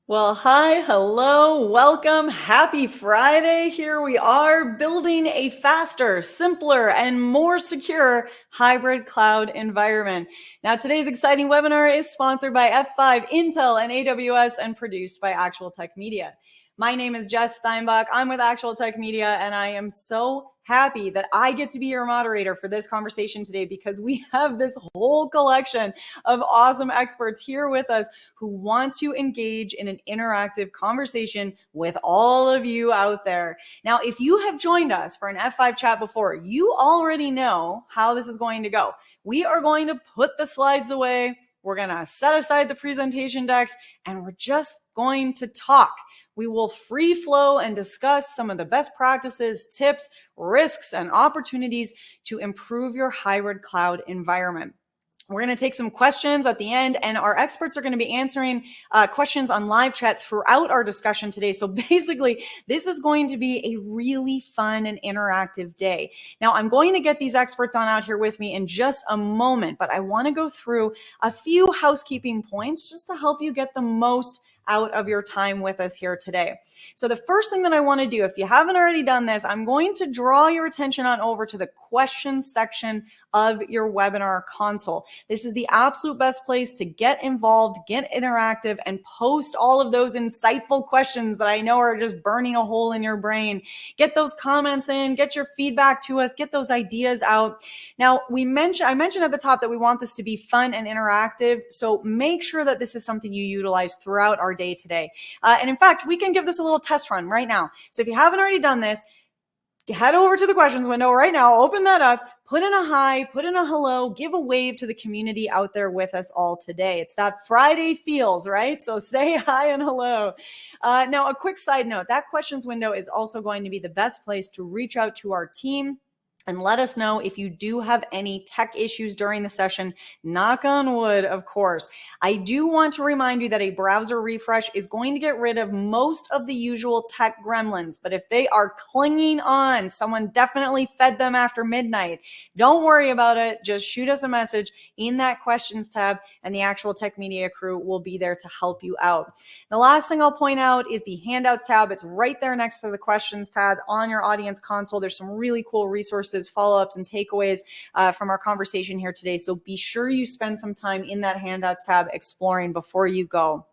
Well, hi, hello, welcome, happy Friday. Here we are building a faster, simpler, and more secure hybrid cloud environment. Now, today's exciting webinar is sponsored by F5, Intel, and AWS and produced by Actual Tech Media. My name is Jess Steinbach. I'm with Actual Tech Media, and I am so happy that I get to be your moderator for this conversation today because we have this whole collection of awesome experts here with us who want to engage in an interactive conversation with all of you out there. Now, if you have joined us for an F5 chat before, you already know how this is going to go. We are going to put the slides away. We're going to set aside the presentation decks, and we're just going to talk. We will free flow and discuss some of the best practices, tips, risks, and opportunities to improve your hybrid cloud environment. We're going to take some questions at the end, and our experts are going to be answering questions on live chat throughout our discussion today. So basically, this is going to be a really fun and interactive day. Now, I'm going to get these experts on out here with me in just a moment, but I want to go through a few housekeeping points just to help you get the most out of your time with us here today. So the first thing that I want to do, if you haven't already done this, I'm going to draw your attention on over to the questions section of your webinar console. This is the absolute best place to get involved, get interactive, and post all of those insightful questions that I know are just burning a hole in your brain. Get those comments in, get your feedback to us, get those ideas out. Now, I mentioned at the top that we want this to be fun and interactive, so make sure that this is something you utilize throughout our day today. And in fact, we can give this a little test run right now. So if you haven't already done this, head over to the questions window right now, open that up, put in a hi, put in a hello, give a wave to the community out there with us all today. It's that Friday feels, right? So say hi and hello. Now, a quick side note, that questions window is also going to be the best place to reach out to our team and let us know if you do have any tech issues during the session. Knock on wood, of course. I do want to remind you that a browser refresh is going to get rid of most of the usual tech gremlins, but if they are clinging on, someone definitely fed them after midnight. Don't worry about it. Just shoot us a message in that questions tab, and the Actual Tech Media crew will be there to help you out. The last thing I'll point out is the handouts tab. It's right there next to the questions tab on your audience console. There's some really cool resources, follow-ups, and takeaways from our conversation here today. So be sure you spend some time in that handouts tab exploring before you go.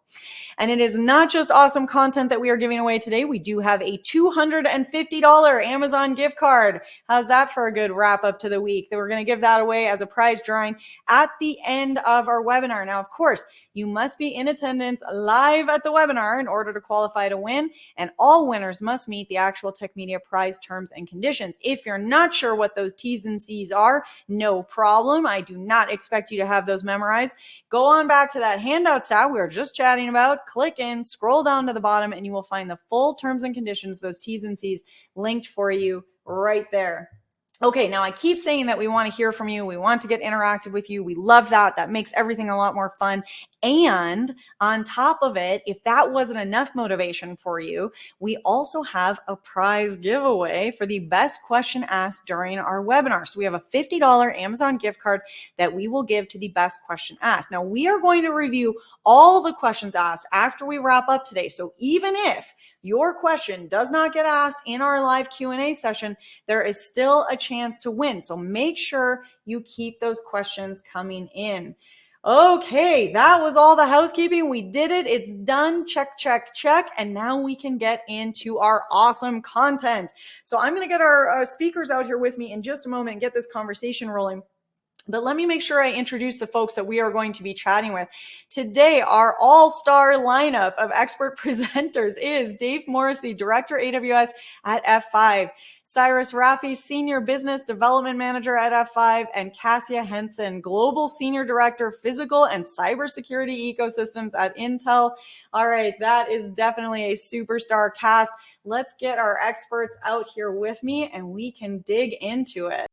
And it is not just awesome content that we are giving away today. We do have a $250 Amazon gift card. How's that for a good wrap up to the week? That we're going to give that away as a prize drawing at the end of our webinar. Now, of course, you must be in attendance live at the webinar in order to qualify to win, and all winners must meet the Actual Tech Media prize terms and conditions. If you're not sure what those T's and C's are, no problem. I do not expect you to have those memorized. Go on back to that handouts tab we were just chatting about, click in, scroll down to the bottom, and you will find the full terms and conditions, those T's and C's, linked for you right there. Okay, now I keep saying that we want to hear from you. We want to get interactive with you. We love that. That makes everything a lot more fun. And on top of it, if that wasn't enough motivation for you, we also have a prize giveaway for the best question asked during our webinar. So we have a $50 Amazon gift card that we will give to the best question asked. Now, we are going to review all the questions asked after we wrap up today. So even if your question does not get asked in our live Q&A session, there is still a chance to win. So make sure you keep those questions coming in. Okay, that was all the housekeeping. We did it. It's done. Check, check, check. And now we can get into our awesome content. So I'm going to get our speakers out here with me in just a moment and get this conversation rolling. But let me make sure I introduce the folks that we are going to be chatting with. Today, our all-star lineup of expert presenters is Dave Morrissey, Director AWS at F5, Cyrus Raffi, Senior Business Development Manager at F5, and Cassia Henson, Global Senior Director, Physical and Cybersecurity Ecosystems at Intel. All right, that is definitely a superstar cast. Let's get our experts out here with me and we can dig into it.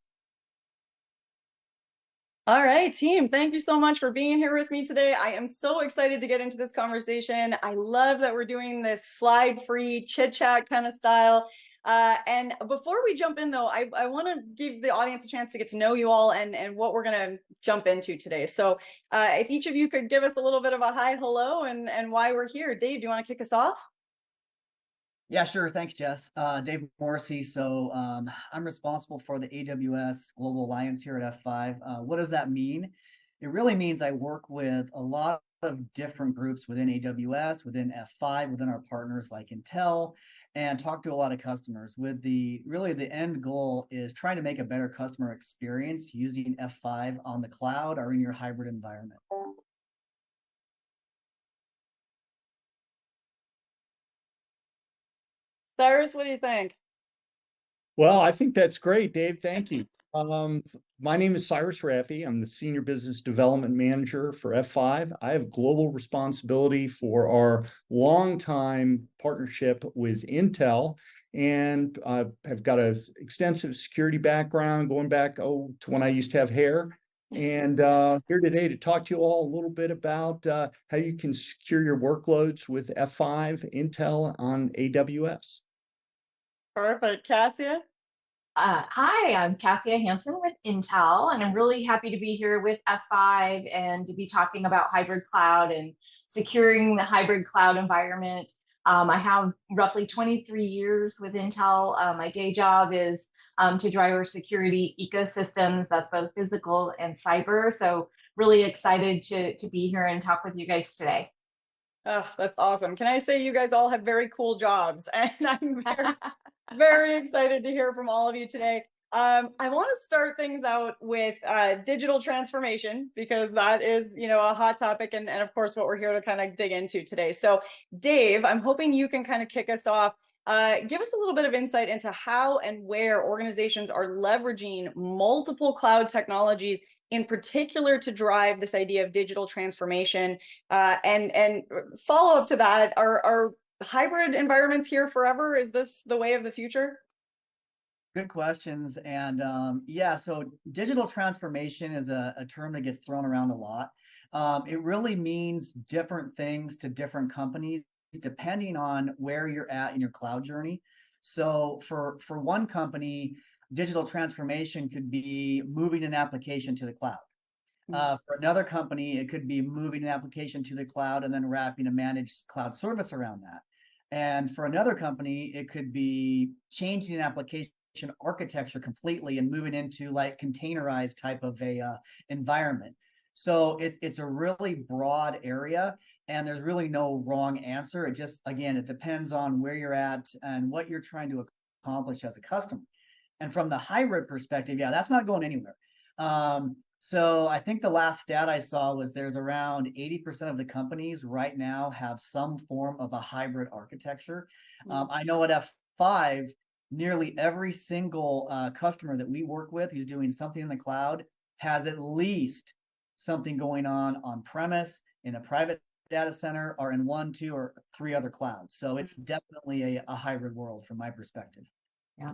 All right, team, thank you so much for being here with me today. I am so excited to get into this conversation. I love that we're doing this slide-free chit-chat kind of style. And before we jump in, though, I want to give the audience a chance to get to know you all and what we're going to jump into today. So if each of you could give us a little bit of a hi, hello, and why we're here. Dave, do you want to kick us off? Yeah, sure. Thanks, Jess. Dave Morrissey. I'm responsible for the AWS Global Alliance here at F5. What does that mean? It really means I work with a lot of different groups within AWS, within F5, within our partners like Intel, and talk to a lot of customers with the end goal is trying to make a better customer experience using F5 on the cloud or in your hybrid environment. Cyrus, what do you think? Well, I think that's great, Dave. Thank you. My name is Cyrus Raffi. I'm the Senior Business Development Manager for F5. I have global responsibility for our longtime partnership with Intel, and have got an extensive security background going back to when I used to have hair. And here today to talk to you all a little bit about how you can secure your workloads with F5 Intel on AWS. Perfect. Cassia? Hi, I'm Cassia Hansen with Intel, and I'm really happy to be here with F5 and to be talking about hybrid cloud and securing the hybrid cloud environment. I have roughly 23 years with Intel. My day job is to drive our security ecosystems, that's both physical and cyber. So really excited to be here and talk with you guys today. Oh, that's awesome. Can I say you guys all have very cool jobs? And I'm very excited to hear from all of you today. I want to start things out with digital transformation because that is, a hot topic and of course what we're here to kind of dig into today. So Dave, I'm hoping you can kind of kick us off. Give us a little bit of insight into how and where organizations are leveraging multiple cloud technologies in particular to drive this idea of digital transformation. And follow up to that, are hybrid environments here forever? Is this the way of the future? Good questions. And so digital transformation is a term that gets thrown around a lot. It really means different things to different companies depending on where you're at in your cloud journey. So for one company, digital transformation could be moving an application to the cloud. For another company, it could be moving an application to the cloud and then wrapping a managed cloud service around that. And for another company, it could be changing an application architecture completely and moving into like containerized type of a environment. So it's a really broad area and there's really no wrong answer. It just, again, it depends on where you're at and what you're trying to accomplish as a customer. And from the hybrid perspective, yeah, that's not going anywhere. So I think the last stat I saw was there's around 80% of the companies right now have some form of a hybrid architecture. I know at F5, nearly every single customer that we work with who's doing something in the cloud has at least something going on premise, in a private data center, or in 1, 2, or 3 other clouds. So it's definitely a hybrid world from my perspective. Yeah,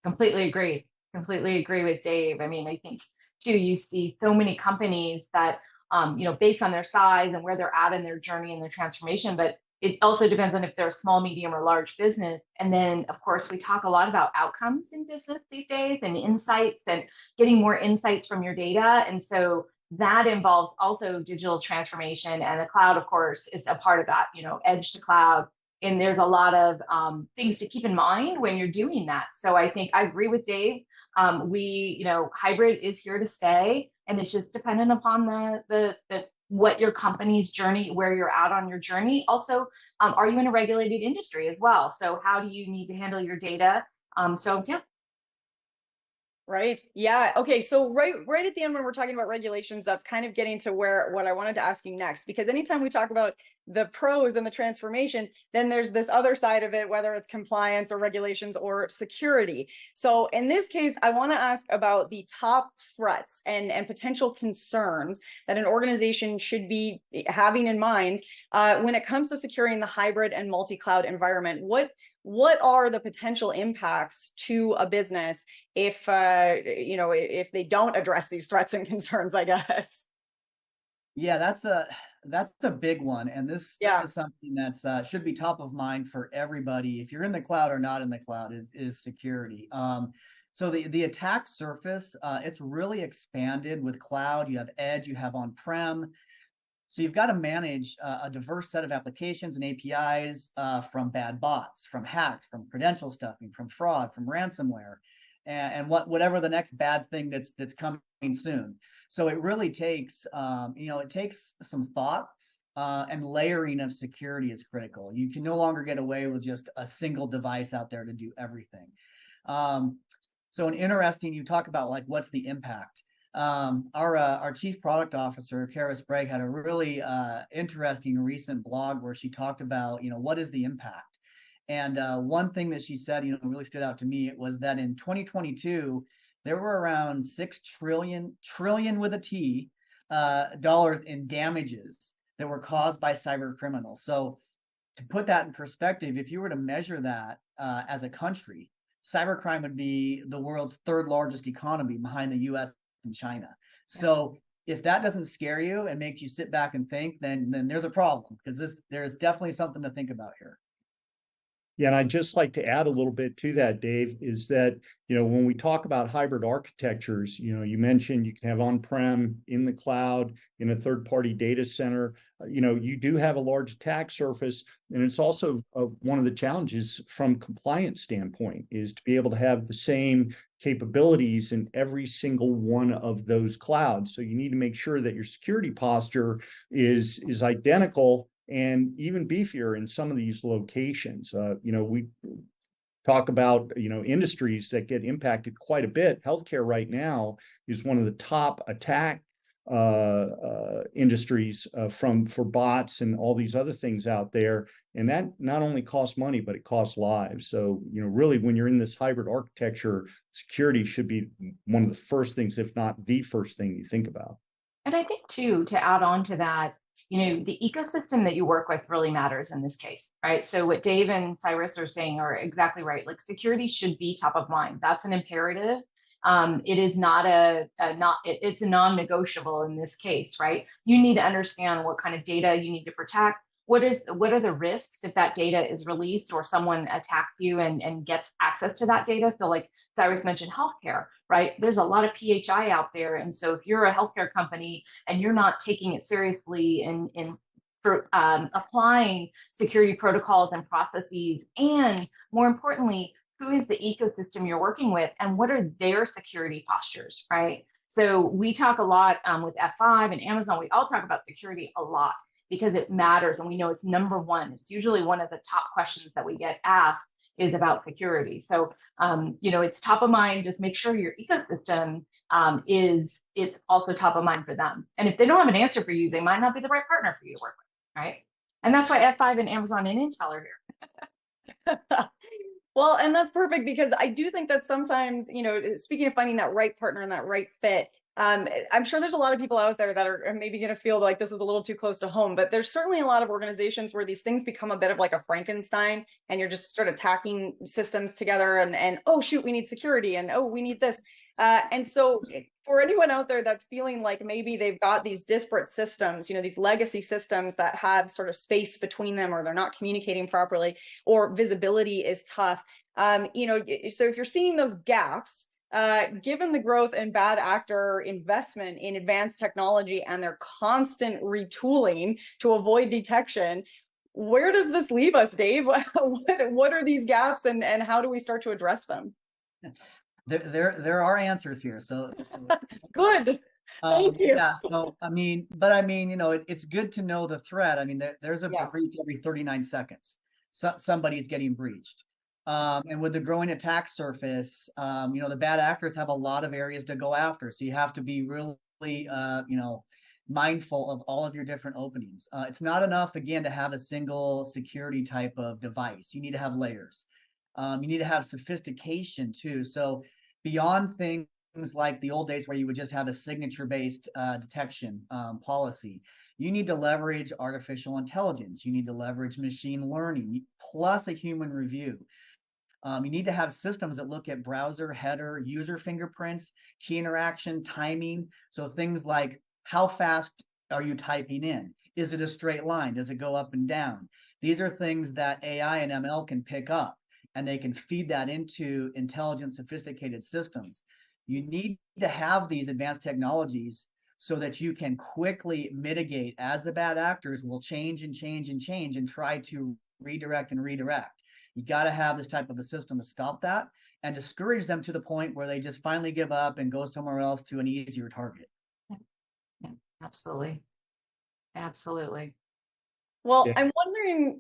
completely agree. Completely agree with Dave. I mean, I think too, you see so many companies that, based on their size and where they're at in their journey and their transformation, but it also depends on if they're a small, medium, or large business. And then, of course, we talk a lot about outcomes in business these days and insights and getting more insights from your data. And so that involves also digital transformation. And the cloud, of course, is a part of that, edge to cloud. And there's a lot of things to keep in mind when you're doing that. So I think I agree with Dave. Hybrid is here to stay, and it's just dependent upon the what your company's journey, where you're at on your journey. Also, are you in a regulated industry as well? So how do you need to handle your data? Yeah. Right. Yeah. Okay. So right at the end when we're talking about regulations, that's kind of getting to what I wanted to ask you next, because anytime we talk about the pros and the transformation, then there's this other side of it, whether it's compliance or regulations or security. So in this case, I want to ask about the top threats and potential concerns that an organization should be having in mind when it comes to securing the hybrid and multi-cloud environment. What are the potential impacts to a business if if they don't address these threats and concerns, I guess? Yeah, that's a big one, and this Yeah. is something that's should be top of mind for everybody, if you're in the cloud or not in the cloud, is security. So the attack surface, it's really expanded with cloud. You have edge, you have on-prem. So you've got to manage a diverse set of applications and APIs from bad bots, from hacks, from credential stuffing, from fraud, from ransomware, and whatever the next bad thing that's coming soon. So it really takes it takes some thought, and layering of security is critical. You can no longer get away with just a single device out there to do everything. So you talk about like what's the impact. Our chief product officer, Kara Sprague, had a really interesting recent blog where she talked about, what is the impact? And one thing that she said, really stood out to me, it was that in 2022, there were around 6 trillion with a T, dollars in damages that were caused by cyber criminals. So to put that in perspective, if you were to measure that as a country, cybercrime would be the world's 3rd largest economy behind the US and China. So if that doesn't scare you and make you sit back and think, then there's a problem, because there's definitely something to think about here. Yeah, and I'd just like to add a little bit to that, Dave, is that, when we talk about hybrid architectures, you mentioned you can have on-prem, in the cloud, in a third-party data center. You do have a large attack surface, and it's also one of the challenges from compliance standpoint is to be able to have the same capabilities in every single one of those clouds. So you need to make sure that your security posture is identical and even beefier in some of these locations. We talk about, industries that get impacted quite a bit. Healthcare right now is one of the top attack industries for bots and all these other things out there. And that not only costs money, but it costs lives. So, really, when you're in this hybrid architecture, security should be one of the first things, if not the first thing you think about. And I think too, to add on to that, the ecosystem that you work with really matters in this case, right? So what Dave and Cyrus are saying are exactly right. Like, security should be top of mind. That's an imperative. It is not it's a non-negotiable in this case, right? You need to understand what kind of data you need to protect. What are the risks if that data is released or someone attacks you and gets access to that data? So like Cyrus mentioned, healthcare, right? There's a lot of PHI out there. And so if you're a healthcare company and you're not taking it seriously in applying security protocols and processes, and more importantly, who is the ecosystem you're working with and what are their security postures, right? So we talk a lot with F5 and Amazon, we all talk about security a lot, because it matters and we know it's number one. It's usually one of the top questions that we get asked is about security. So, it's top of mind. Just make sure your ecosystem it's also top of mind for them. And if they don't have an answer for you, they might not be the right partner for you to work with, right? And that's why F5 and Amazon and Intel are here. Well, and that's perfect, because I do think that sometimes, speaking of finding that right partner and that right fit, I'm sure there's a lot of people out there that are maybe going to feel like this is a little too close to home, but there's certainly a lot of organizations where these things become a bit of like a Frankenstein, and you're just sort of tacking systems together and oh, shoot, we need security, and oh, we need this. And so for anyone out there that's feeling like maybe they've got these disparate systems, these legacy systems that have sort of space between them, or they're not communicating properly, or visibility is tough. So if you're seeing those gaps, given the growth and bad actor investment in advanced technology and their constant retooling to avoid detection, where does this leave us, Dave? What are these gaps, and how do we start to address them? There are answers here. So Good. Thank you. Yeah. So it's good to know the threat. There's a breach every 39 seconds. Somebody's getting breached. And with the growing attack surface, the bad actors have a lot of areas to go after. So you have to be really, mindful of all of your different openings. It's not enough, again, to have a single security type of device. You need to have layers. You need to have sophistication too. So beyond things like the old days where you would just have a signature-based detection policy, you need to leverage artificial intelligence. You need to leverage machine learning plus a human review. You need to have systems that look at browser, header, user fingerprints, key interaction, timing. So things like, how fast are you typing in? Is it a straight line? Does it go up and down? These are things that AI and ML can pick up, and they can feed that into intelligent, sophisticated systems. You need to have these advanced technologies so that you can quickly mitigate as the bad actors will change and change and change and try to redirect and redirect. You got to have this type of a system to stop that and discourage them to the point where they just finally give up and go somewhere else to an easier target. Yeah, absolutely. Absolutely. Well, Yeah. I'm wondering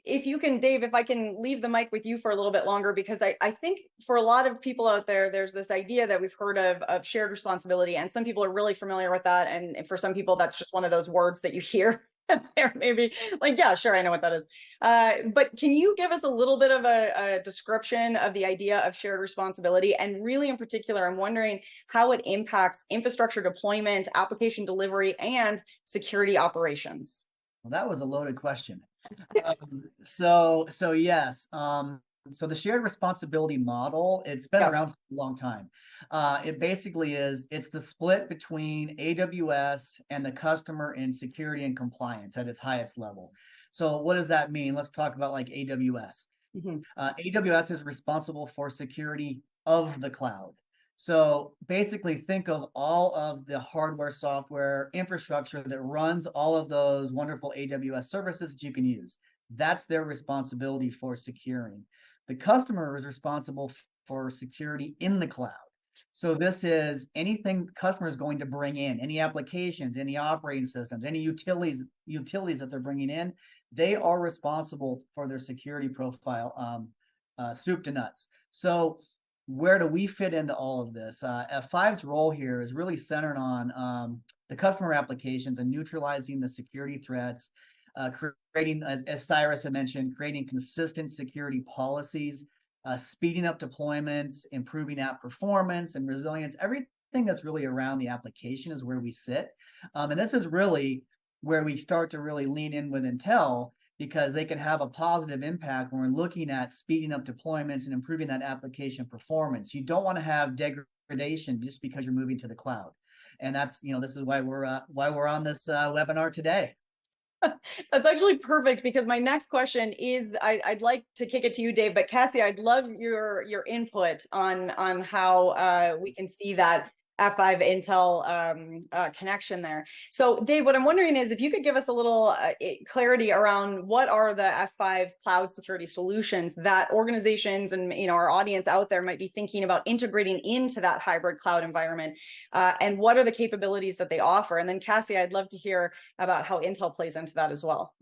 if you can, Dave, if I can leave the mic with you for a little bit longer, because I think for a lot of people out there, there's this idea that we've heard of shared responsibility, and some people are really familiar with that. And for some people, that's just one of those words that you hear. They're maybe like, yeah, sure, I know what that is. But can you give us a little bit of a description of the idea of shared responsibility? And really in particular, I'm wondering how it impacts infrastructure deployment, application delivery, and security operations. Well, that was a loaded question. So yes. So the shared responsibility model, it's been Yeah. around for a long time. It basically it's the split between AWS and the customer in security and compliance at its highest level. So what does that mean? Let's talk about like AWS. Mm-hmm. AWS is responsible for security of the cloud. So basically think of all of the hardware, software, infrastructure that runs all of those wonderful AWS services that you can use. That's their responsibility for securing. The customer is responsible for security in the cloud. So this is anything the customer is going to bring in, any applications, any operating systems, any utilities that they're bringing in, they are responsible for their security profile, soup to nuts. So where do we fit into all of this? F5's role here is really centered on the customer applications and neutralizing the security threats, creating, as Cyrus had mentioned, creating consistent security policies, speeding up deployments, improving app performance and resilience. Everything that's really around the application is where we sit. And this is really where we start to really lean in with Intel, because they can have a positive impact when we're looking at speeding up deployments and improving that application performance. You don't want to have degradation just because you're moving to the cloud. And that's, this is why we're on this webinar today. That's actually perfect, because my next question is, I'd like to kick it to you, Dave, but Cassie, I'd love your input on how we can see that F5 Intel connection there. So Dave, what I'm wondering is if you could give us a little clarity around what are the F5 cloud security solutions that organizations and our audience out there might be thinking about integrating into that hybrid cloud environment, and what are the capabilities that they offer? And then Cassie, I'd love to hear about how Intel plays into that as well.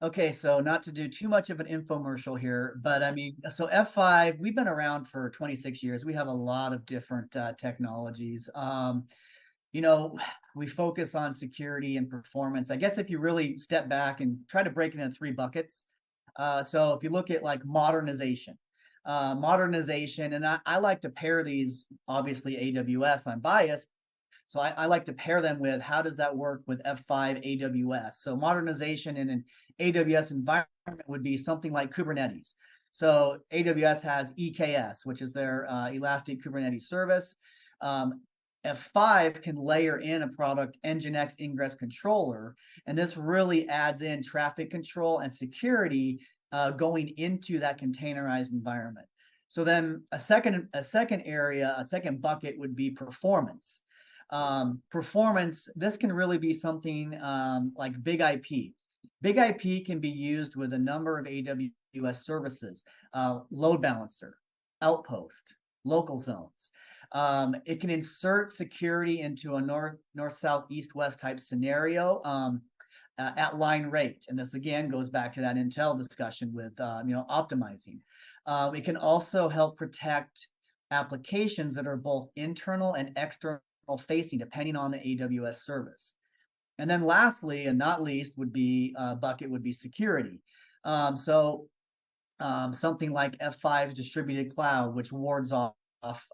Okay, so not to do too much of an infomercial here, but I mean, so F5, we've been around for 26 years. We have a lot of different technologies. We focus on security and performance. I guess if you really step back and try to break it into 3 buckets. So if you look at like modernization, and I like to pair these, obviously AWS, I'm biased. So I like to pair them with how does that work with F5 AWS. So modernization in an AWS environment would be something like Kubernetes. So AWS has EKS, which is their Elastic Kubernetes service. F5 can layer in a product, Nginx Ingress Controller, and this really adds in traffic control and security going into that containerized environment. So then a second bucket would be performance. Performance, this can really be something like Big IP. Big IP can be used with a number of AWS services, load balancer, outpost, local zones. It can insert security into a north, south, east, west type scenario at line rate. And this again goes back to that Intel discussion with optimizing. It can also help protect applications that are both internal and external facing, depending on the AWS service. And then lastly, and not least, would be bucket would be security. Something like F5's distributed cloud, which wards off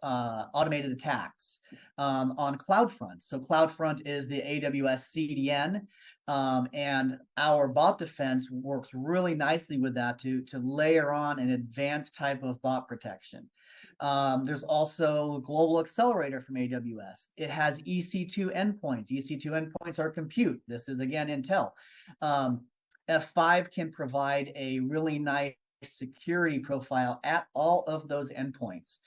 automated attacks on CloudFront. So CloudFront is the AWS CDN, and our bot defense works really nicely with that to layer on an advanced type of bot protection. There's also Global Accelerator from AWS. It has EC2 endpoints. EC2 endpoints are compute. This is, again, Intel. F5 can provide a really nice security profile at all of those endpoints.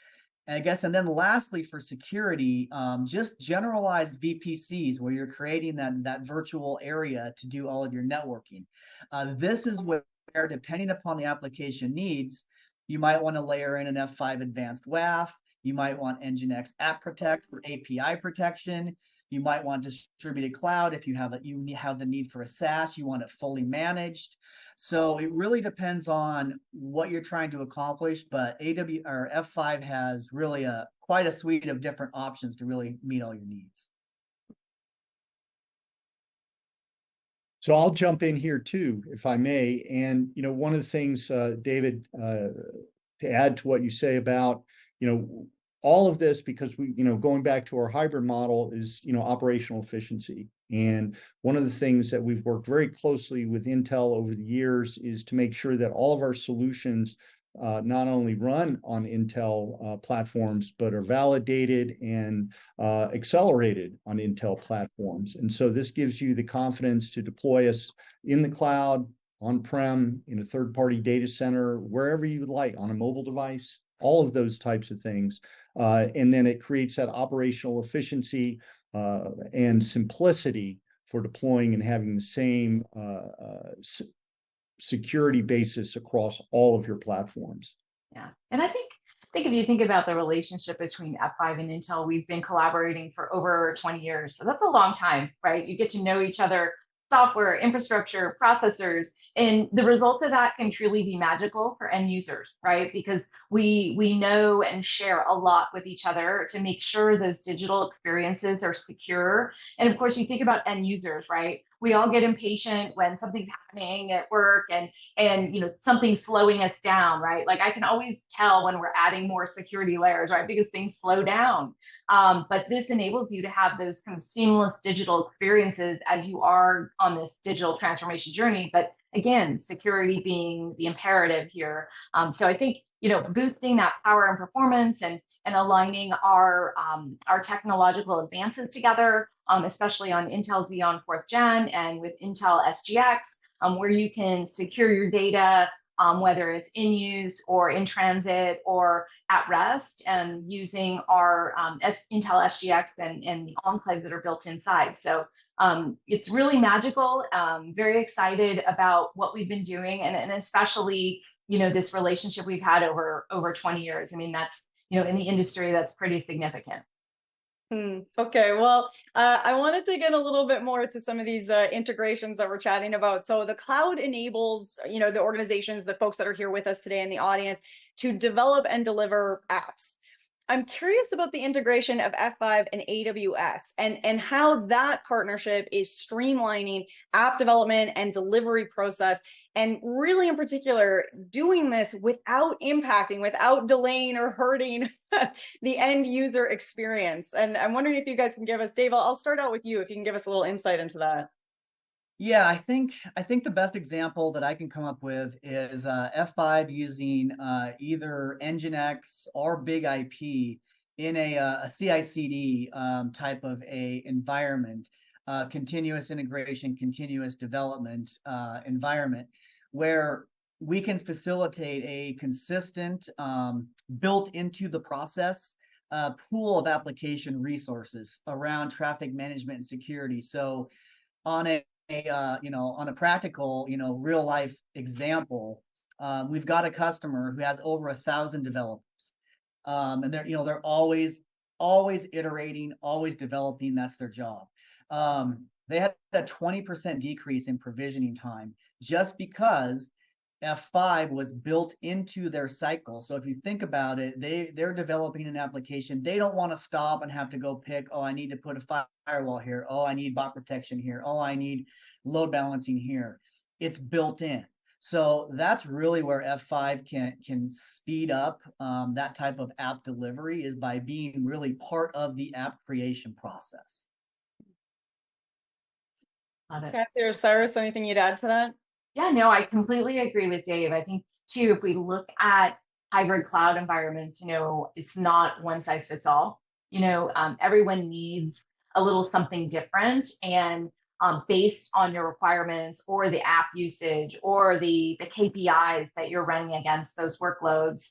And I guess, and then lastly, for security, just generalized VPCs where you're creating that virtual area to do all of your networking. This is where, depending upon the application needs, you might want to layer in an F5 Advanced WAF. You might want Nginx App Protect for API protection. You might want distributed cloud if you have the need for a SaaS. You want it fully managed. So it really depends on what you're trying to accomplish. But F5 has really quite a suite of different options to really meet all your needs. So I'll jump in here too, if I may. And, one of the things, David, to add to what you say about, all of this, because we, going back to our hybrid model is, operational efficiency. And one of the things that we've worked very closely with Intel over the years is to make sure that all of our solutions not only run on Intel platforms, but are validated and accelerated on Intel platforms. And so this gives you the confidence to deploy us in the cloud, on-prem, in a third-party data center, wherever you would like, on a mobile device, all of those types of things. And then it creates that operational efficiency and simplicity for deploying and having the same security basis across all of your platforms. Yeah, and I think if you think about the relationship between F5 and Intel, we've been collaborating for over 20 years. So that's a long time, right? You get to know each other, software, infrastructure, processors, and the results of that can truly be magical for end users, right? Because we know and share a lot with each other to make sure those digital experiences are secure. And of course, you think about end users, right? We all get impatient when something's happening at work and something's slowing us down, right? Like I can always tell when we're adding more security layers, right? Because things slow down. But this enables you to have those kind of seamless digital experiences as you are on this digital transformation journey. But again, security being the imperative here. So I think, boosting that power and performance and aligning our technological advances together, especially on Intel Xeon 4th Gen and with Intel SGX, where you can secure your data, whether it's in use or in transit or at rest, and using our Intel SGX and the enclaves that are built inside. So it's really magical. Very excited about what we've been doing, and especially this relationship we've had over 20 years. I mean, that's in the industry, that's pretty significant. Okay, well, I wanted to get a little bit more to some of these integrations that we're chatting about. So the cloud enables, the organizations, the folks that are here with us today in the audience, to develop and deliver apps. I'm curious about the integration of F5 and AWS and how that partnership is streamlining app development and delivery process, and really in particular, doing this without impacting, without delaying or hurting the end user experience. And I'm wondering if you guys can give us, Dave, I'll start out with you, if you can give us a little insight into that. Yeah, I think the best example that I can come up with is F5 using either Nginx or BIG-IP in a CI/CD type of a environment, continuous integration, continuous development environment, where we can facilitate a consistent, built into the process, pool of application resources around traffic management and security. So on on a practical, real life example, we've got a customer who has over 1,000 developers, and they're always iterating, always developing. That's their job. They had a 20% decrease in provisioning time just because F5 was built into their cycle. So if you think about it, they're developing an application. They don't want to stop and have to go pick, I need to put a firewall here. I need bot protection here. I need load balancing here. It's built in. So that's really where F5 can speed up that type of app delivery, is by being really part of the app creation process. Cassie or Cyrus, anything you'd add to that? Yeah, no, I completely agree with Dave. I think too, if we look at hybrid cloud environments, it's not one size fits all. Everyone needs a little something different, and based on your requirements or the app usage or the KPIs that you're running against those workloads,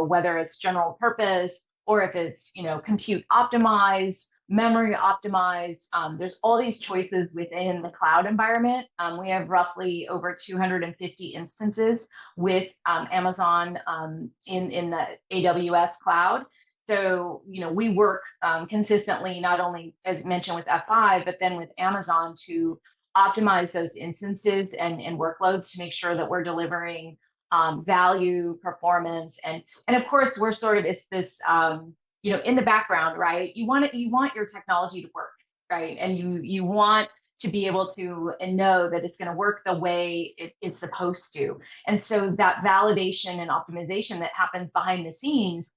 whether it's general purpose or if it's, compute optimized, memory optimized. There's all these choices within the cloud environment. We have roughly over 250 instances with Amazon in the AWS cloud. So, we work consistently, not only as mentioned with F5, but then with Amazon to optimize those instances and workloads to make sure that we're delivering value, performance, and of course we're it's this in the background, right? You want your technology to work, right? And you want to be able to and know that it's going to work the way it's supposed to. And so that validation and optimization that happens behind the scenes,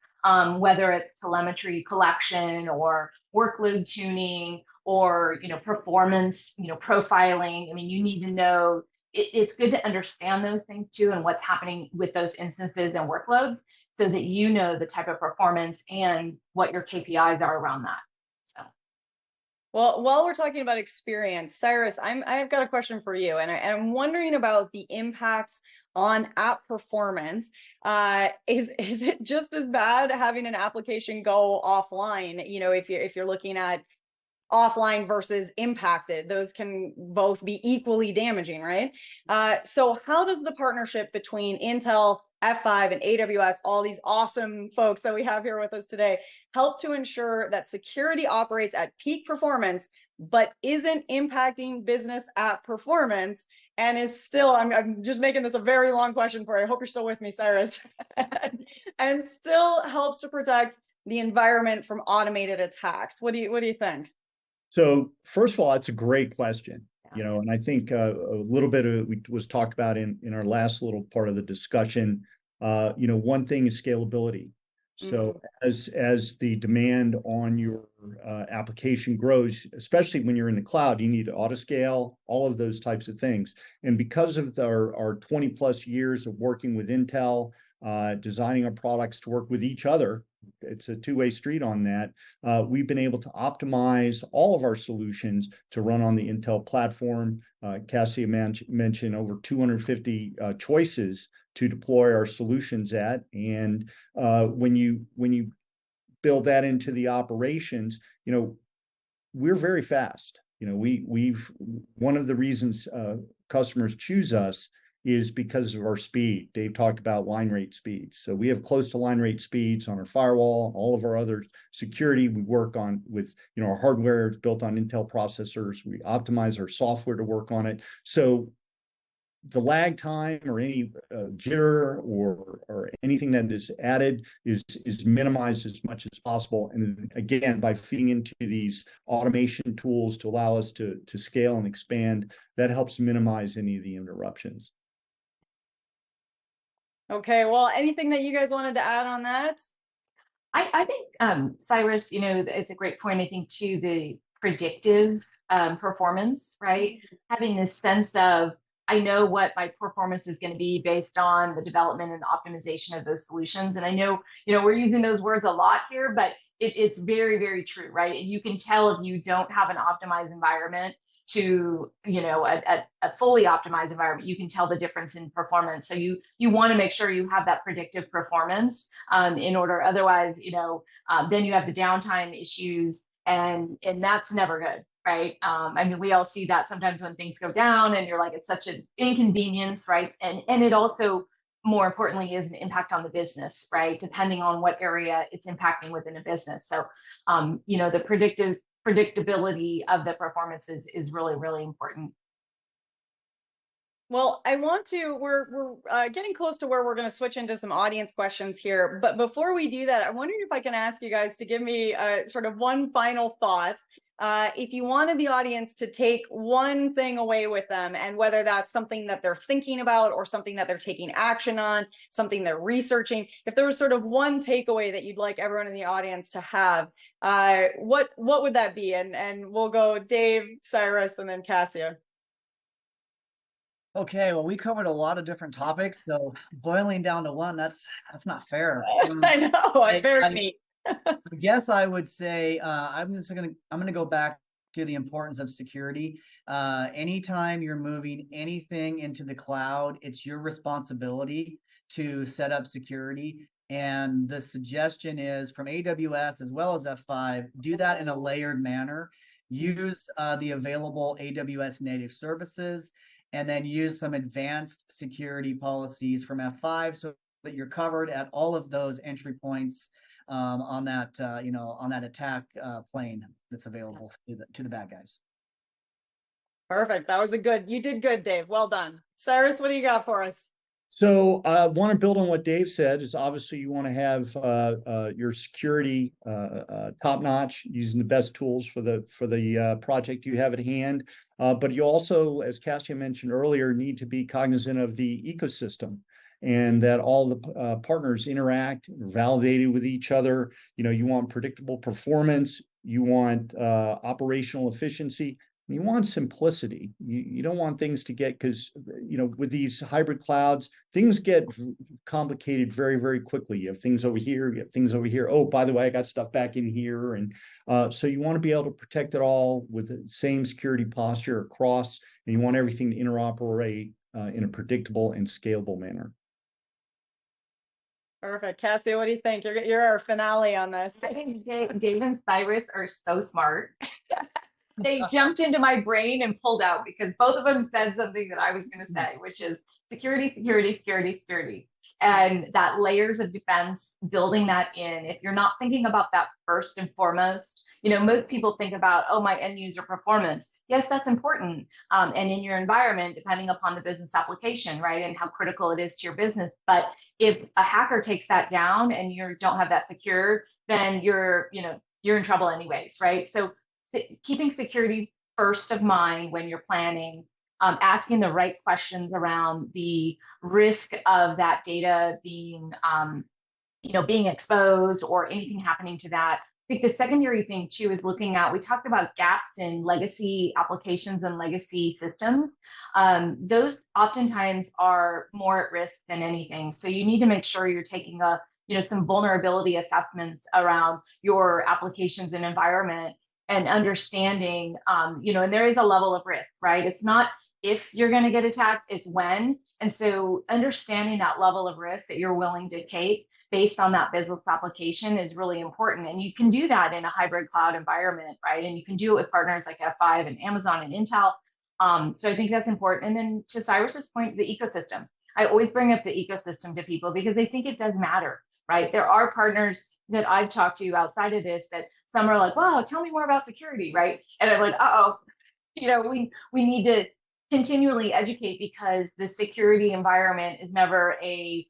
whether it's telemetry collection or workload tuning or performance profiling. I mean, you need to know. It's good to understand those things too, and what's happening with those instances and workloads, so that you know the type of performance and what your KPIs are around that. So. Well, while we're talking about experience, Cyrus, I've got a question for you, and I'm wondering about the impacts on app performance. Is it just as bad having an application go offline? If you're looking at offline versus impacted, those can both be equally damaging, right? So how does the partnership between Intel, F5, and AWS, all these awesome folks that we have here with us today, help to ensure that security operates at peak performance, but isn't impacting business app performance, and is still, I'm just making this a very long question for you. I hope you're still with me, Cyrus, and still helps to protect the environment from automated attacks? What do you think? So first of all, it's a great question, and I think a little bit of it was talked about in our last little part of the discussion. One thing is scalability. So as the demand on your application grows, especially when you're in the cloud, you need auto scale, all of those types of things. And because of our 20 plus years of working with Intel, designing our products to work with each other, it's a two-way street on that. We've been able to optimize all of our solutions to run on the Intel platform. Cassia mentioned over 250 choices to deploy our solutions at. And when you build that into the operations, we're very fast. We've one of the reasons customers choose us is because of our speed. Dave talked about line rate speeds. So we have close to line rate speeds on our firewall, all of our other security. We work on with, our hardware is built on Intel processors. We optimize our software to work on it. So the lag time or any jitter or anything that is added is minimized as much as possible. And again, by feeding into these automation tools to allow us to scale and expand, that helps minimize any of the interruptions. Okay, well, anything that you guys wanted to add on that? I think, Cyrus, it's a great point. I think too, the predictive performance, right? Having this sense of, I know what my performance is going to be based on the development and the optimization of those solutions. And I know, we're using those words a lot here, but it's very, very true, right? You can tell if you don't have an optimized environment to a fully optimized environment, you can tell the difference in performance. So you want to make sure you have that predictive performance in order. Otherwise, then you have the downtime issues, and that's never good, right? I mean, we all see that sometimes when things go down, and you're like, it's such an inconvenience, right? And it also, more importantly, is an impact on the business, right? Depending on what area it's impacting within a business. So, the predictability of the performance is really, really important. Well, we're getting close to where we're going to switch into some audience questions here. But before we do that, I'm wondering if I can ask you guys to give me sort of one final thought. If you wanted the audience to take one thing away with them, and whether that's something that they're thinking about or something that they're taking action on, something they're researching, if there was sort of one takeaway that you'd like everyone in the audience to have, what would that be? And we'll go Dave, Cyrus, and then Cassia. Okay, well, we covered a lot of different topics, so boiling down to one, that's not fair. I know, I, very I, neat. I guess I would say I'm gonna go back to the importance of security. Anytime you're moving anything into the cloud, it's your responsibility to set up security. And the suggestion is from AWS as well as F5, do that in a layered manner. Use the available AWS native services, and then use some advanced security policies from F5 so that you're covered at all of those entry points on that on that attack plane that's available to the bad guys. Perfect. That was you did good, Dave. Well done. Cyrus, what do you got for us? So I want to build on what Dave said. Is obviously you want to have your security top notch, using the best tools for the project you have at hand. But you also, as Cassia mentioned earlier, need to be cognizant of the ecosystem, and that all the partners interact, are validated with each other. You want predictable performance, you want operational efficiency. You want simplicity. You don't want things to get, because with these hybrid clouds, things get complicated very, very quickly. You have things over here, you have things over here. Oh, by the way, I got stuff back in here. And so you want to be able to protect it all with the same security posture across, and you want everything to interoperate in a predictable and scalable manner. Perfect. Cassie, what do you think? You're our finale on this. I think Dave and Cyrus are so smart. They jumped into my brain and pulled out because both of them said something that I was going to say, which is security, security, security, security. And that layers of defense, building that in. If you're not thinking about that first and foremost, most people think about, oh, my end user performance. Yes, that's important. And in your environment, depending upon the business application, right, and how critical it is to your business. But if a hacker takes that down and you don't have that secure, then you're in trouble anyways, right? So keeping security first of mind when you're planning, asking the right questions around the risk of that data being, being exposed or anything happening to that. I think the secondary thing too is looking at, we talked about gaps in legacy applications and legacy systems. Those oftentimes are more at risk than anything. So you need to make sure you're taking some vulnerability assessments around your applications and environment, and understanding, and there is a level of risk, right? It's not if you're going to get attacked, it's when. And so understanding that level of risk that you're willing to take based on that business application is really important. And you can do that in a hybrid cloud environment, right? And you can do it with partners like F5 and Amazon and Intel. So I think that's important. And then to Cyrus's point, the ecosystem. I always bring up the ecosystem to people because they think it does matter, right? There are partners that I've talked to outside of this that some are like, wow, tell me more about security, right? And I'm like, we need to continually educate, because the security environment is never it's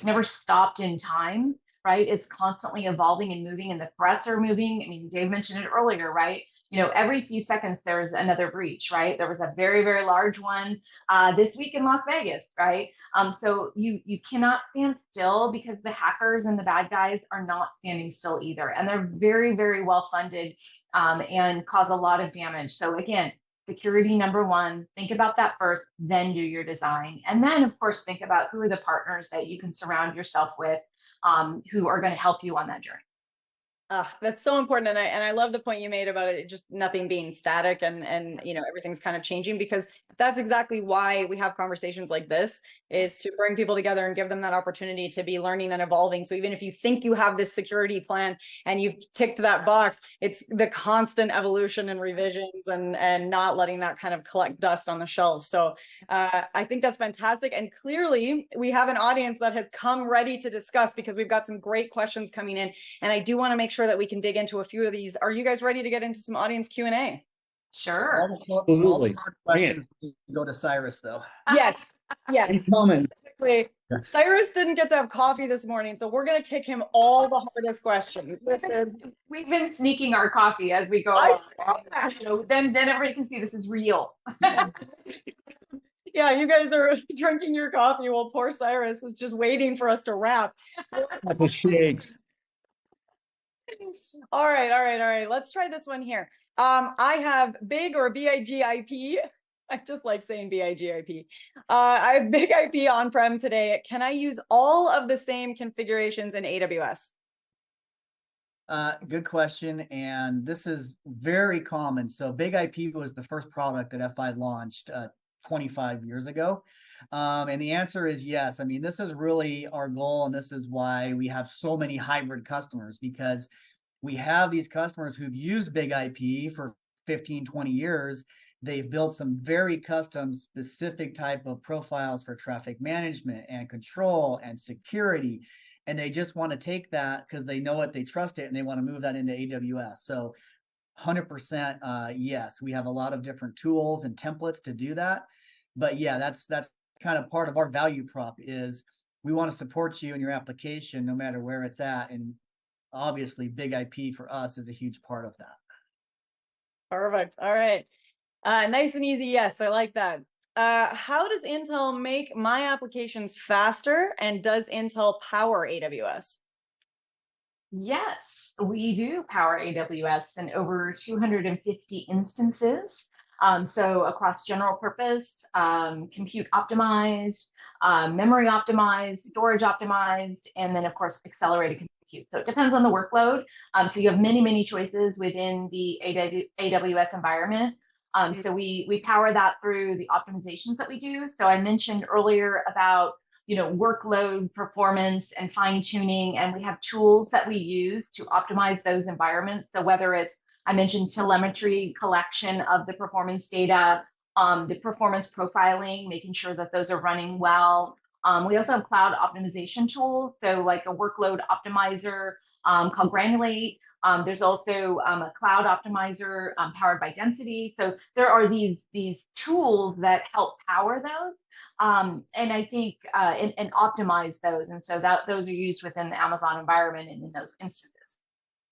never stopped in time, right? It's constantly evolving and moving, and the threats are moving. I mean, Dave mentioned it earlier, right? Every few seconds there's another breach, right? There was a very, very large one this week in Las Vegas, right? So you cannot stand still, because the hackers and the bad guys are not standing still either. And they're very, very well funded and cause a lot of damage. So again, security number one, think about that first, then do your design. And then of course, think about who are the partners that you can surround yourself with who are going to help you on that journey. That's so important. And I love the point you made about it just nothing being static and everything's kind of changing, because that's exactly why we have conversations like this, is to bring people together and give them that opportunity to be learning and evolving. So even if you think you have this security plan and you've ticked that box, it's the constant evolution and revisions and not letting that kind of collect dust on the shelves. So I think that's fantastic. And clearly we have an audience that has come ready to discuss, because we've got some great questions coming in. And I do want to make sure that we can dig into a few of these. Are you guys ready to get into some audience Q&A? Sure. All the hard questions go to Cyrus, though. Yes. Yes. Specifically, Cyrus didn't get to have coffee this morning, so we're going to kick him all the hardest questions. Listen, we've been sneaking our coffee as we go along. Then everybody can see this is real. Yeah, you guys are drinking your coffee while poor Cyrus is just waiting for us to wrap. apple shakes. All right. Let's try this one here. I have BIG or BIGIP I just like saying BIGIP. I have BIG-IP on-prem today. Can I use all of the same configurations in AWS? Good question. And this is very common. So BIG-IP was the first product that F5 launched 25 years ago. And the answer is yes. I mean, this is really our goal. And this is why we have so many hybrid customers, because we have these customers who've used BIG-IP for 15, 20 years. They've built some very custom specific type of profiles for traffic management and control and security. And they just want to take that because they know it, they trust it, and they want to move that into AWS. So 100% yes, we have a lot of different tools and templates to do that. But yeah, that's kind of part of our value prop is we want to support you in your application no matter where it's at. And obviously BIG-IP for us is a huge part of that. Perfect. All right. Nice and easy. Yes, I like that. How does Intel make my applications faster, and does Intel power AWS? Yes, we do power AWS in over 250 instances. So across general purpose, compute optimized, memory optimized, storage optimized, and then of course accelerated compute. So it depends on the workload. So you have many, many choices within the AWS environment. So we power that through the optimizations that we do. So I mentioned earlier about workload performance and fine tuning, and we have tools that we use to optimize those environments. So whether it's, I mentioned telemetry collection of the performance data, the performance profiling, making sure that those are running well. We also have cloud optimization tools, so like a workload optimizer called Granulate. There's also a cloud optimizer powered by Density. So there are these tools that help power those. And I think and optimize those, and so those are used within the Amazon environment and in those instances.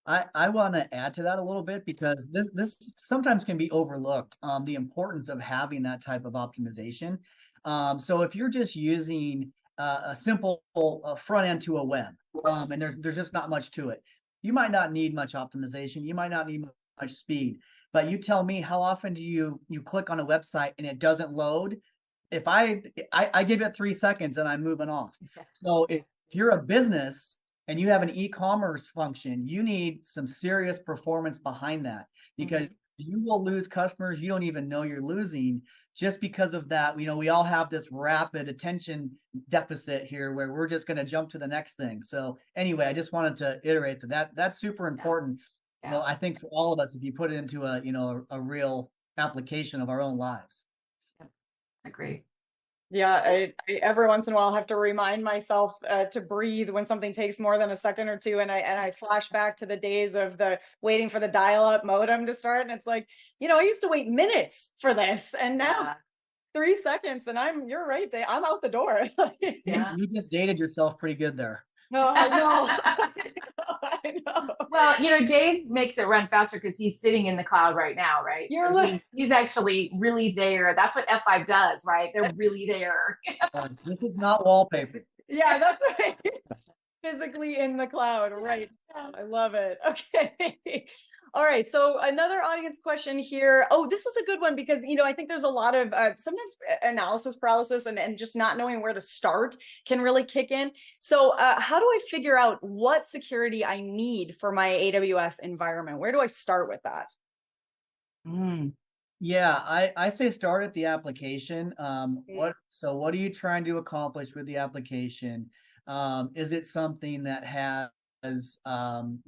I want to add to that a little bit because this sometimes can be overlooked, the importance of having that type of optimization. So if you're just using a simple front end to a web, and there's just not much to it, you might not need much optimization. You might not need much speed. But you tell me, how often do you click on a website and it doesn't load? If I give it 3 seconds and I'm moving off. So if you're a business and you have an e-commerce function, you need some serious performance behind that, because you will lose customers you don't even know you're losing just because of that. We all have this rapid attention deficit here where we're just going to jump to the next thing. So anyway, I just wanted to iterate that's super important. Yeah. I think for all of us, if you put it into a real application of our own lives. Agree. Yeah, I every once in a while have to remind myself to breathe when something takes more than a second or two, and I flash back to the days of the waiting for the dial-up modem to start, and it's like, I used to wait minutes for this, and now 3 seconds, and you're right, Dave, I'm out the door. Yeah. You just dated yourself pretty good there. No, I know. I know. Well, Dave makes it run faster because he's sitting in the cloud right now, right? You're So like- he's actually really there. That's what F5 does, right? They're really there. This is not wallpaper. Yeah, that's right. Physically in the cloud, right? I love it. Okay. All right. So another audience question here. Oh, this is a good one because, I think there's a lot of sometimes analysis paralysis and just not knowing where to start can really kick in. So how do I figure out what security I need for my AWS environment? Where do I start with that? Yeah, I say start at the application. What are you trying to accomplish with the application? Is it something that has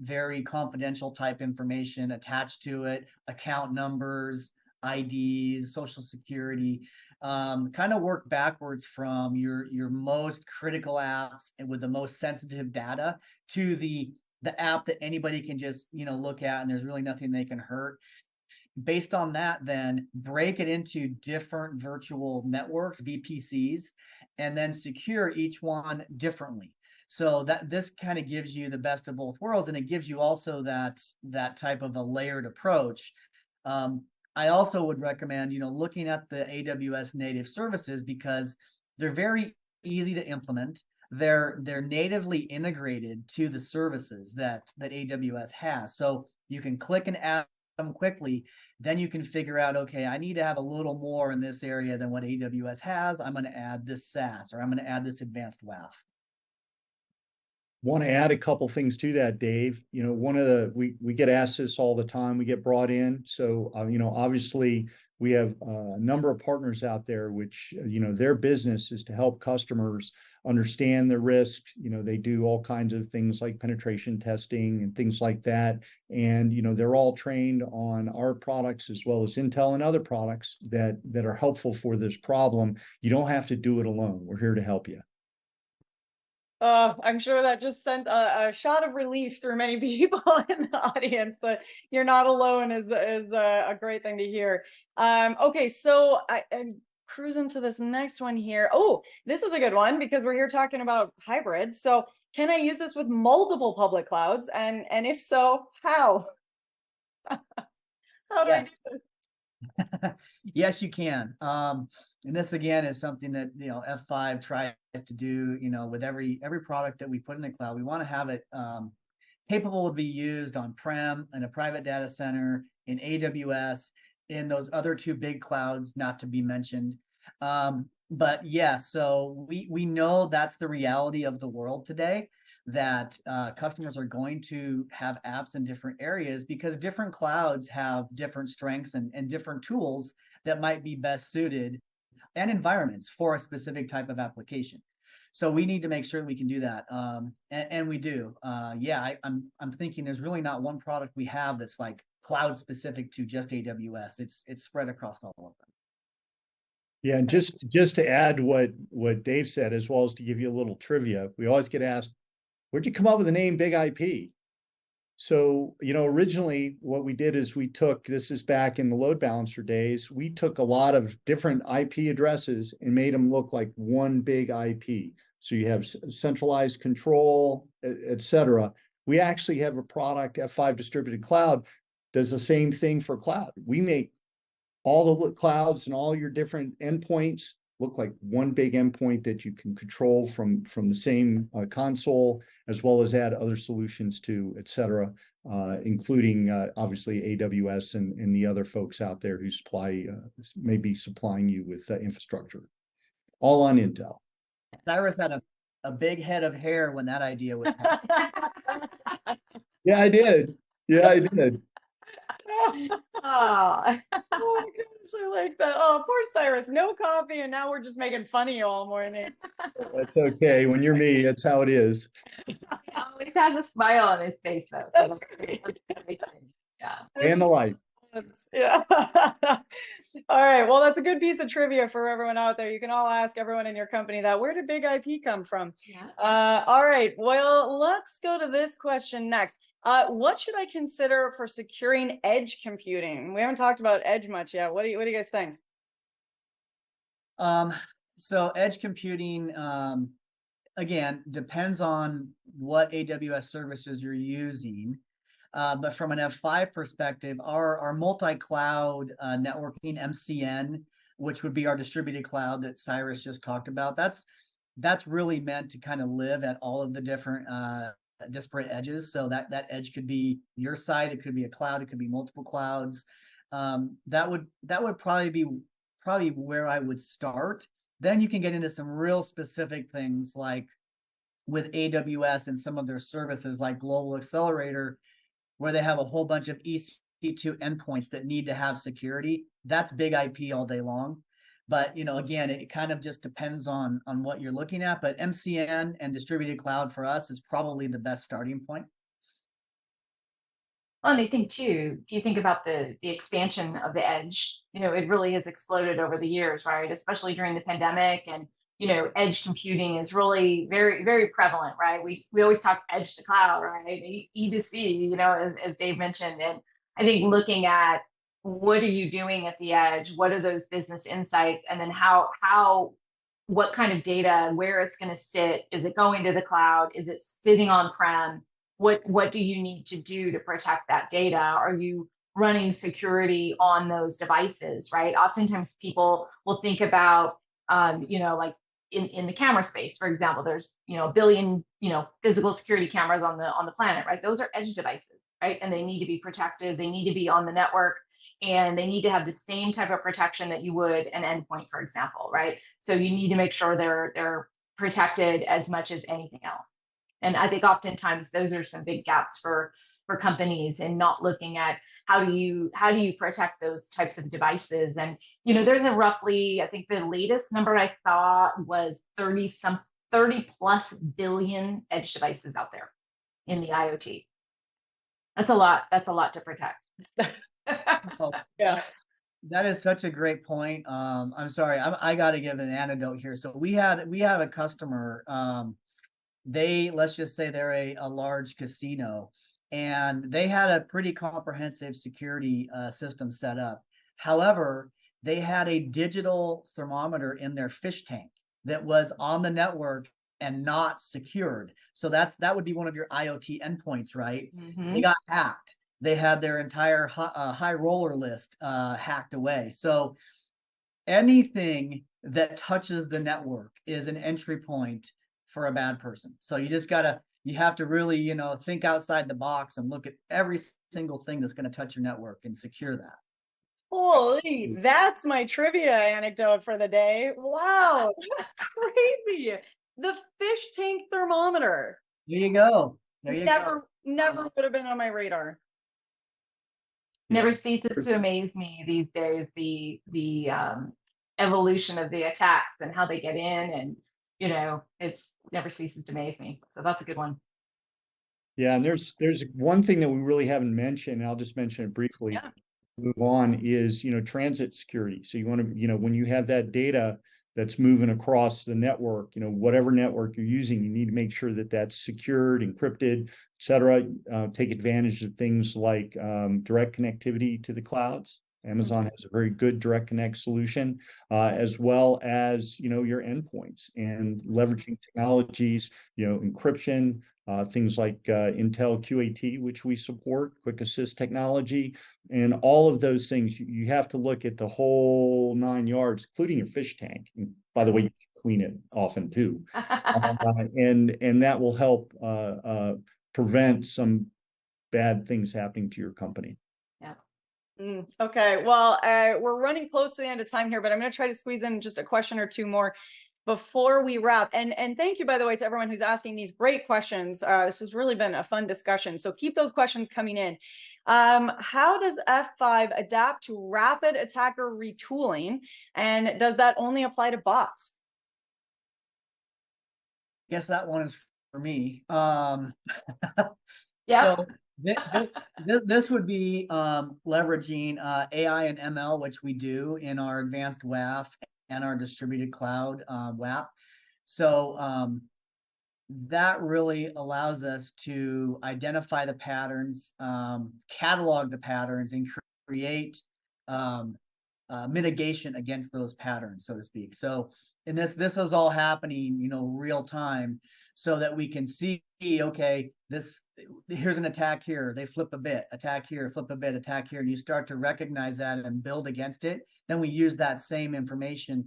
very confidential type information attached to it, account numbers, IDs, social security? Kind of work backwards from your most critical apps and with the most sensitive data to the app that anybody can just look at and there's really nothing they can hurt. Based on that, then break it into different virtual networks, VPCs, and then secure each one differently. So that this kind of gives you the best of both worlds, and it gives you also that type of a layered approach. I also would recommend looking at the AWS native services because they're very easy to implement. They're natively integrated to the services that AWS has. So you can click and add quickly, then you can figure out, okay, I need to have a little more in this area than what AWS has. I'm going to add this SaaS, or I'm going to add this advanced WAF. Want to add a couple things to that, Dave. You know, one of the we get asked this all the time. We get brought in, so you know, obviously we have a number of partners out there, which you know, their business is to help customers understand the risks. You know, they do all kinds of things like penetration testing and things like that, and you know, they're all trained on our products as well as Intel and other products that are helpful for this problem. You don't have to do it alone. We're here to help you. I'm sure that just sent a shot of relief through many people in the audience that you're not alone is a great thing to hear. Okay, so I'm cruising to this next one here. Oh, this is a good one because we're here talking about hybrid. So can I use this with multiple public clouds? And if so, how? How do I do Yes. this? Yes, you can. And this again is something that, you know, F5 tries to do, you know, with every product that we put in the cloud. We want to have it capable of be used on-prem, in a private data center, in AWS, in those other two big clouds, not to be mentioned. But yeah, so we know that's the reality of the world today, that customers are going to have apps in different areas because different clouds have different strengths and different tools that might be best suited, and environments for a specific type of application. So we need to make sure we can do that, and we do. Yeah, I'm thinking there's really not one product we have that's like cloud specific to just AWS. It's spread across all of them. Yeah, and just to add what Dave said, as well as to give you a little trivia, we always get asked, where'd you come up with the name Big IP? So, you know, originally what we did is this is back in the load balancer days, we took a lot of different IP addresses and made them look like one big IP. So you have centralized control, et cetera. We actually have a product, F5 Distributed Cloud, does the same thing for cloud. We make all the clouds and all your different endpoints look like one big endpoint that you can control from the same console, as well as add other solutions to, et cetera, including obviously AWS and the other folks out there who may be supplying you with infrastructure, all on Intel. Cyrus had a big head of hair when that idea was Yeah, I did. Yeah, I did. Oh. Oh my gosh, I like that. Oh, poor Cyrus, no coffee, and now we're just making fun of you all morning. That's okay. When you're me, that's how it is. He always has a smile on his face, though. So That's great. that's a great thing. Yeah. And the light. Yeah. All right. Well, that's a good piece of trivia for everyone out there. You can all ask everyone in your company that. Where did Big IP come from? Yeah. All right. Well, let's go to this question next. What should I consider for securing edge computing? We haven't talked about edge much yet. What do you guys think? So edge computing, again, depends on what AWS services you're using. But from an F5 perspective, our multi-cloud networking, MCN, which would be our distributed cloud that Cyrus just talked about, that's really meant to kind of live at all of the different disparate edges. So that edge could be your site, it could be a cloud, it could be multiple clouds. That would probably be where I would start. Then you can get into some real specific things like with AWS and some of their services like Global Accelerator, where they have a whole bunch of EC2 endpoints that need to have security. That's big IP all day long. But, you know, again, it kind of just depends on what you're looking at. But MCN and distributed cloud for us is probably the best starting point. Well, and I think too, if you think about the expansion of the edge, you know, it really has exploded over the years, right? Especially during the pandemic, and you know, edge computing is really very, very prevalent, right? We always talk edge to cloud, right? E to C, you know, as Dave mentioned. And I think looking at what are you doing at the edge, what are those business insights, and then what kind of data, where it's going to sit, is it going to the cloud, is it sitting on-prem? What do you need to do to protect that data? Are you running security on those devices, right? Oftentimes people will think about, you know, like in the camera space, for example, there's, a billion, physical security cameras on the planet, right? Those are edge devices, right? And they need to be protected. They need to be on the network, and they need to have the same type of protection that you would an endpoint, for example, right? So you need to make sure they're protected as much as anything else. And I think oftentimes those are some big gaps for companies in not looking at how do you protect those types of devices. And there's a roughly, I think the latest number I saw was 30 plus billion edge devices out there in the IoT. That's a lot to protect. Oh, Yeah. that is such a great point. I'm sorry, I got to give an anecdote here. So we have a customer. Let's just say they're a large casino, and they had a pretty comprehensive security system set up. However, they had a digital thermometer in their fish tank that was on the network and not secured. So that would be one of your IoT endpoints, right? Mm-hmm. They got hacked. They had their entire high roller list hacked away. So anything that touches the network is an entry point for a bad person. So you have to really, think outside the box and look at every single thing that's going to touch your network and secure that. Holy, that's my trivia anecdote for the day. Wow, that's crazy. The fish tank thermometer. There you go. Go. Never would have been on my radar. Never ceases to amaze me these days, the evolution of the attacks and how they get in, and it's never ceases to amaze me. So that's a good one. Yeah, and there's one thing that we really haven't mentioned, and I'll just mention it briefly. Yeah. Move on is, transit security. So you want to, when you have that data that's moving across the network, whatever network you're using, you need to make sure that that's secured, encrypted, et cetera. Take advantage of things like direct connectivity to the clouds. Amazon has a very good direct connect solution, as well as, your endpoints, and leveraging technologies, encryption, things like Intel QAT, which we support, quick assist technology, and all of those things. You have to look at the whole 9 yards, including your fish tank. And by the way, you clean it often too. And that will help prevent some bad things happening to your company. Okay, well, we're running close to the end of time here, but I'm going to try to squeeze in just a question or two more before we wrap. And thank you, by the way, to everyone who's asking these great questions. This has really been a fun discussion. So keep those questions coming in. How does F5 adapt to rapid attacker retooling? And does that only apply to bots? Guess that one is for me. Yeah. So this would be leveraging AI and ML, which we do in our advanced WAF and our distributed cloud WAF. So that really allows us to identify the patterns, catalog the patterns, and create mitigation against those patterns, so to speak. So and this is all happening, real time, so that we can see, okay, here's an attack here, they flip a bit, attack here, flip a bit, attack here, and you start to recognize that and build against it. Then we use that same information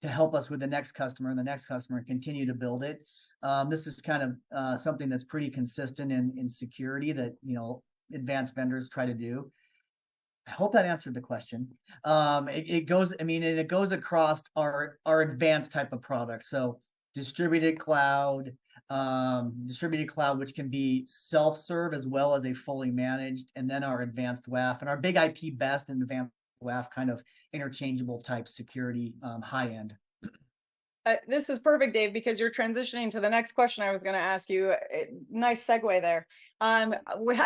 to help us with the next customer and the next customer, and continue to build it. This is kind of something that's pretty consistent in security that advanced vendors try to do. I hope that answered the question. It goes across our advanced type of products. So distributed cloud, which can be self-serve as well as a fully managed, and then our advanced WAF, and our big IP best and advanced WAF kind of interchangeable type security, high end. This is perfect, Dave, because you're transitioning to the next question I was going to ask you. Nice segue there. We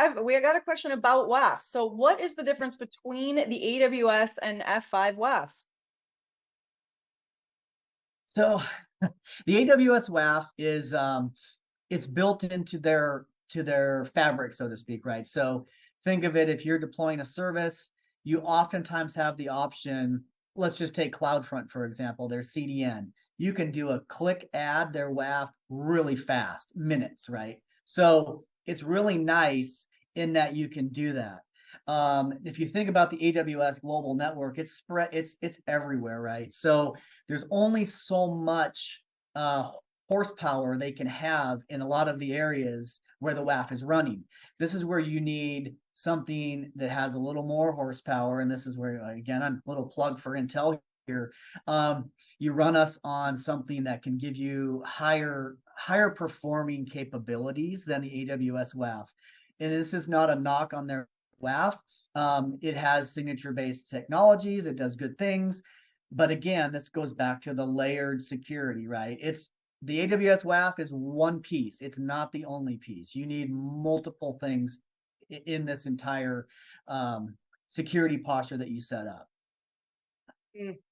got a question about WAF. So what is the difference between the AWS and F5 WAFs? So the AWS WAF is it's built into their fabric, so to speak, right? So think of it, if you're deploying a service, you oftentimes have the option. Let's just take CloudFront, for example, their CDN. You can do a click add their WAF really fast, minutes, right? So it's really nice in that you can do that. If you think about the AWS global network, it's spread, it's everywhere, right? So there's only so much horsepower they can have in a lot of the areas where the WAF is running. This is where you need something that has a little more horsepower, and this is where, again, I'm a little plug for Intel here. You run us on something that can give you higher performing capabilities than the AWS WAF. And this is not a knock on their WAF. It has signature-based technologies. It does good things. But again, this goes back to the layered security, right? It's the AWS WAF is one piece. It's not the only piece. You need multiple things in this entire security posture that you set up.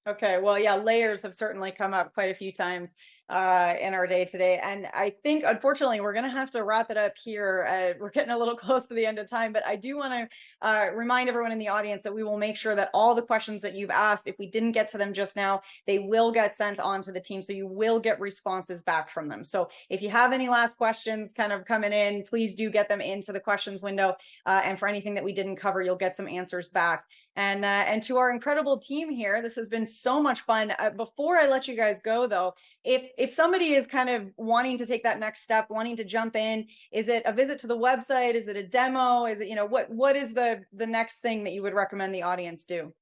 Okay, well, yeah, layers have certainly come up quite a few times in our day today. And I think, unfortunately, we're going to have to wrap it up here. We're getting a little close to the end of time, but I do want to remind everyone in the audience that we will make sure that all the questions that you've asked, if we didn't get to them just now, they will get sent on to the team. So you will get responses back from them. So if you have any last questions kind of coming in, please do get them into the questions window. And for anything that we didn't cover, you'll get some answers back. And to our incredible team here, this has been so much fun. Before I let you guys go, though, if somebody is kind of wanting to take that next step, wanting to jump in, is it a visit to the website? Is it a demo? Is it, you know, what is the next thing that you would recommend the audience do?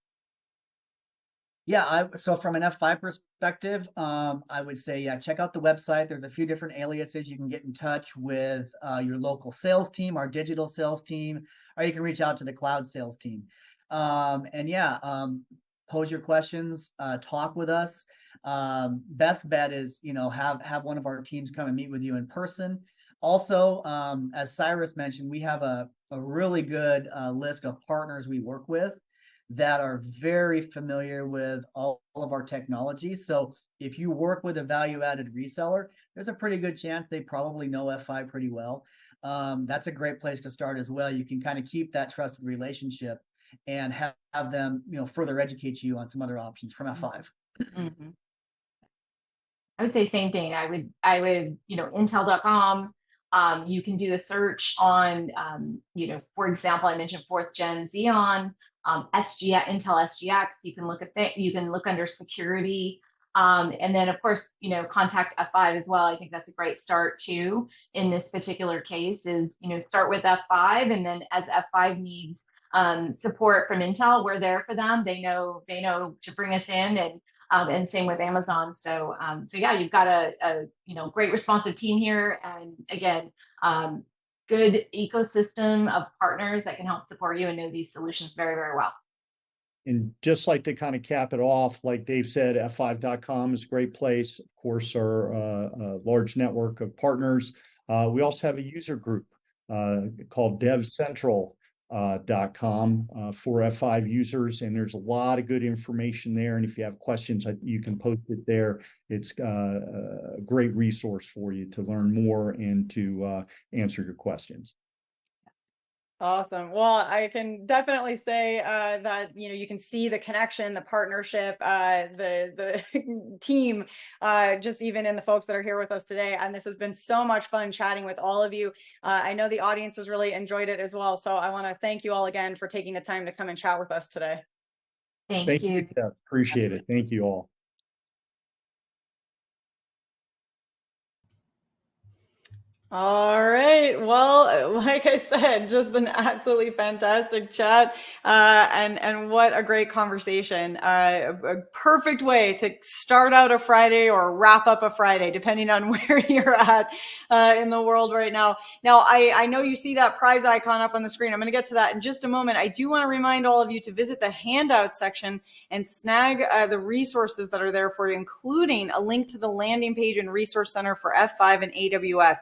Yeah, so from an F5 perspective, I would say, yeah, check out the website. There's a few different aliases. You can get in touch with your local sales team, our digital sales team, or you can reach out to the cloud sales team. And yeah, pose your questions, talk with us. Best bet is, you know, have one of our teams come and meet with you in person. Also, as Cyrus mentioned, we have a really good list of partners we work with that are very familiar with all of our technologies. So if you work with a value-added reseller, there's a pretty good chance they probably know F5 pretty well. That's a great place to start as well. You can kind of keep that trusted relationship and have them, you know, further educate you on some other options from F5. Mm-hmm. I would say same thing. I would, you know, Intel.com. You can do a search on, you know, for example, I mentioned 4th Gen Xeon, SGX, Intel SGX. You can look at that. You can look under security. And then, of course, you know, contact F5 as well. I think that's a great start too. In this particular case, is, you know, start with F5, and then as F5 needs support from Intel, we're there for them. They know to bring us in, and same with Amazon. So yeah, you've got a you know, great responsive team here, and again, good ecosystem of partners that can help support you and know these solutions very, very well. And just like to kind of cap it off, like Dave said, F5.com is a great place. Of course, our large network of partners. We also have a user group called DevCentral.com for F5 users, and there's a lot of good information there. And if you have questions, you can post it there. It's a great resource for you to learn more and to answer your questions. Awesome. Well, I can definitely say that, you know, you can see the connection, the partnership, the team, just even in the folks that are here with us today. And this has been so much fun chatting with all of you. I know the audience has really enjoyed it as well. So I want to thank you all again for taking the time to come and chat with us today. Thank you. Jeff. Appreciate it. Thank you all. All right. Well, like I said, just an absolutely fantastic chat, and what a great conversation. A perfect way to start out a Friday or wrap up a Friday, depending on where you're at in the world right now. Now, I know you see that prize icon up on the screen. I'm going to get to that in just a moment. I do want to remind all of you to visit the handout section and snag the resources that are there for you, including a link to the landing page and resource center for F5 and AWS.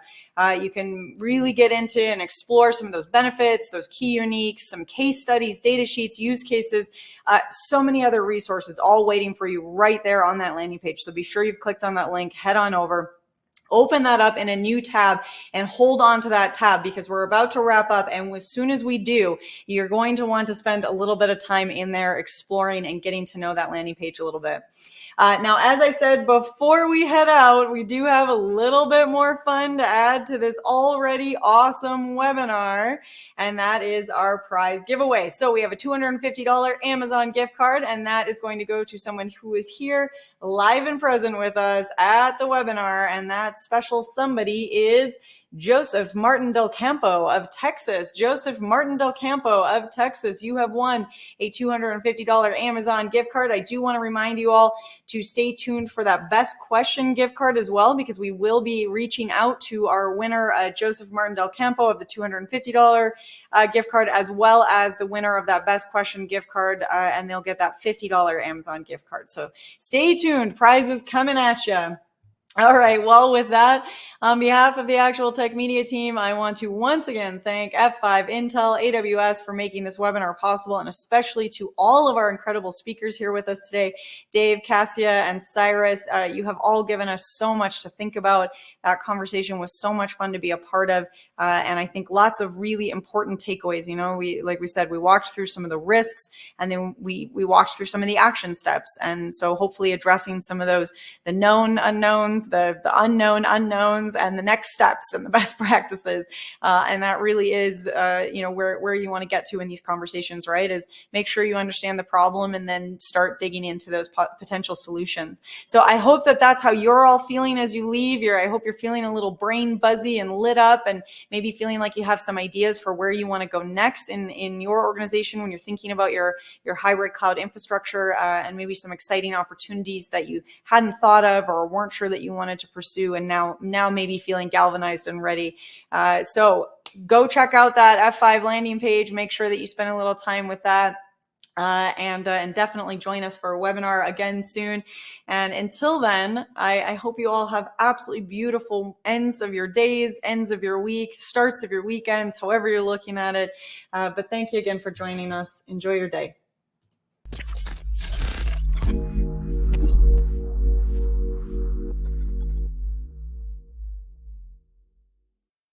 You can really get into and explore some of those benefits, those key uniques, some case studies, data sheets, use cases, so many other resources all waiting for you right there on that landing page. So be sure you've clicked on that link, head on over. open that up in a new tab and hold on to that tab, because we're about to wrap up. And as soon as we do, you're going to want to spend a little bit of time in there exploring and getting to know that landing page a little bit. Now, as I said, before we head out, we do have a little bit more fun to add to this already awesome webinar, and that is our prize giveaway. So we have a $250 Amazon gift card, and that is going to go to someone who is here live and present with us at the webinar, and that special somebody is Joseph Martin Del Campo of Texas. Joseph Martin Del Campo of Texas, you have won a $250 Amazon gift card. I do want to remind you all to stay tuned for that best question gift card as well, because we will be reaching out to our winner, Joseph Martin Del Campo of the $250 gift card, as well as the winner of that best question gift card, and they'll get that $50 Amazon gift card. So stay tuned, prizes coming at you. All right. Well, with that, on behalf of the Actual Tech Media team, I want to once again thank F5, Intel, AWS for making this webinar possible, and especially to all of our incredible speakers here with us today, Dave, Cassia, and Cyrus. You have all given us so much to think about. That conversation was so much fun to be a part of, and I think lots of really important takeaways. You know, like we said, we walked through some of the risks, and then we walked through some of the action steps, and so hopefully addressing some of those, the known unknowns, the unknown unknowns, and the next steps and the best practices. And that really is, where you want to get to in these conversations, right? Is make sure you understand the problem and then start digging into those potential solutions. So I hope that that's how you're all feeling as you leave. I hope you're feeling a little brain buzzy and lit up, and maybe feeling like you have some ideas for where you want to go next in your organization when you're thinking about your hybrid cloud infrastructure, and maybe some exciting opportunities that you hadn't thought of or weren't sure that you wanted to pursue, and now maybe feeling galvanized and ready. So go check out that F5 landing page. Make sure that you spend a little time with that. And definitely join us for a webinar again soon. And until then, I hope you all have absolutely beautiful ends of your days, ends of your week, starts of your weekends, however you're looking at it. But thank you again for joining us. Enjoy your day.